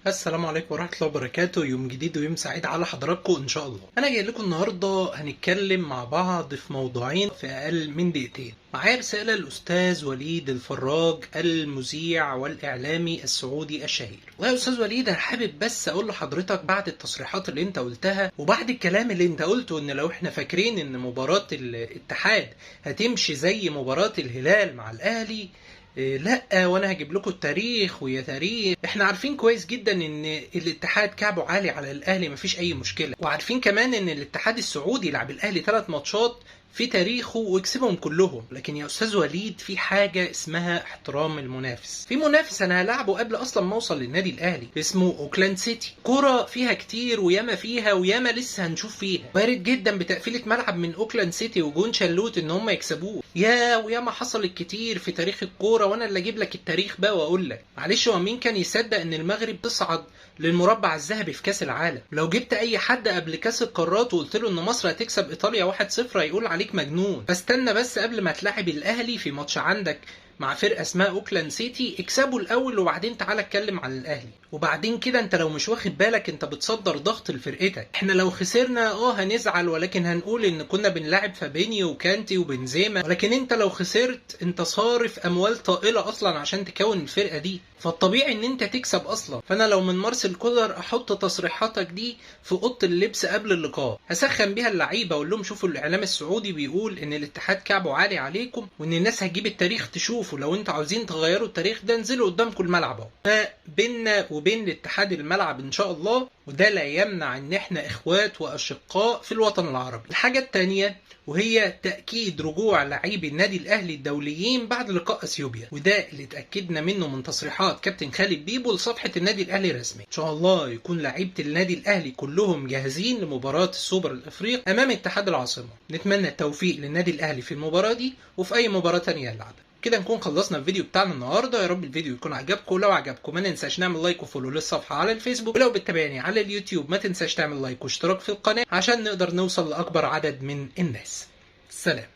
السلام عليكم ورحمة الله وبركاته. يوم جديد ويوم سعيد على حضراتكم إن شاء الله. أنا جاي لكم النهاردة هنتكلم مع بعض في موضوعين في أقل من دقيقتين. معايا رسالة الأستاذ وليد الفراج المذيع والإعلامي السعودي الشهير. والله يا أستاذ وليد، أنا حابب بس أقول لحضرتك بعد التصريحات اللي أنت قلتها وبعد الكلام اللي أنت قلته، إن لو إحنا فاكرين إن مباراة الاتحاد هتمشي زي مباراة الهلال مع الأهلي، لا، وانا هجيب لكم التاريخ ويا تاريخ. احنا عارفين كويس جدا ان الاتحاد كعبه عالي على الاهلي، مفيش اي مشكله، وعارفين كمان ان الاتحاد السعودي لعب الاهلي 3 ماتشات في تاريخه وكسبهم كلهم. لكن يا استاذ وليد، في حاجه اسمها احترام المنافس. في منافس انا هلاعبه قبل اصلا ما اوصل للنادي الاهلي، اسمه اوكلاند سيتي. كرة فيها كتير وياما فيها وياما لسه هنشوف فيها. وارد جدا بتقفيله ملعب من اوكلاند سيتي وجون شلوت ان هم يكسبوه. وياما حصلت كتير في تاريخ الكوره، وانا اللي اجيب لك التاريخ بقى واقول لك. معلش، هو مين كان يصدق ان المغرب تصعد للمربع الذهبي في كاس العالم؟ لو جبت اي حد قبل كاس القارات وقلت له ان مصر هتكسب ايطاليا 1-0 هيقول عليك مجنون. فاستنى بس قبل ما تلاعب الاهلي في ماتش عندك مع فرقه اسمها اوكلاند سيتي، اكسبوا الاول وبعدين تعالى اتكلم عن الاهلي. وبعدين كده انت لو مش واخد بالك انت بتصدر ضغط لفرقتك. احنا لو خسرنا هنزعل، ولكن هنقول ان كنا بنلاعب فابينيو وكانتي وبنزيما. ولكن انت لو خسرت انت صارف اموال طائله اصلا عشان تكون الفرقه دي، فالطبيعي ان انت تكسب اصلا. فانا لو من مارسيل كولر احط تصريحاتك دي في اوضه اللبس قبل اللقاء، هسخن بيها اللعيبه اقول لهم شوفوا الاعلام السعودي بيقول ان الاتحاد كعبه عالي عليكم، وان الناس هتجيب التاريخ تشوفوا. لو انتوا عاوزين تغيروا التاريخ ده انزلوا قدامكم الملعب اهو. فبيننا وبين الاتحاد الملعب ان شاء الله، وده لا يمنع ان احنا اخوات واشقاء في الوطن العربي. الحاجه الثانيه وهي تأكيد رجوع لاعبي النادي الأهلي الدوليين بعد لقاء أثيوبيا، وده اللي اتأكدنا منه من تصريحات كابتن خالد بيبو لصفحة النادي الأهلي الرسمي. إن شاء الله يكون لاعيبة النادي الأهلي كلهم جاهزين لمباراة السوبر الأفريقي أمام اتحاد العاصمة. نتمنى التوفيق للنادي الأهلي في المباراة دي وفي أي مباراة تانية يلعبها. كده نكون خلصنا الفيديو بتاعنا النهارده. يا رب الفيديو يكون عجبكم. لو عجبكم ما ننساش نعمل لايك وفولو للصفحه على الفيسبوك، ولو بتتابعني على اليوتيوب ما تنساش تعمل لايك واشتراك في القناه عشان نقدر نوصل لاكبر عدد من الناس. سلام.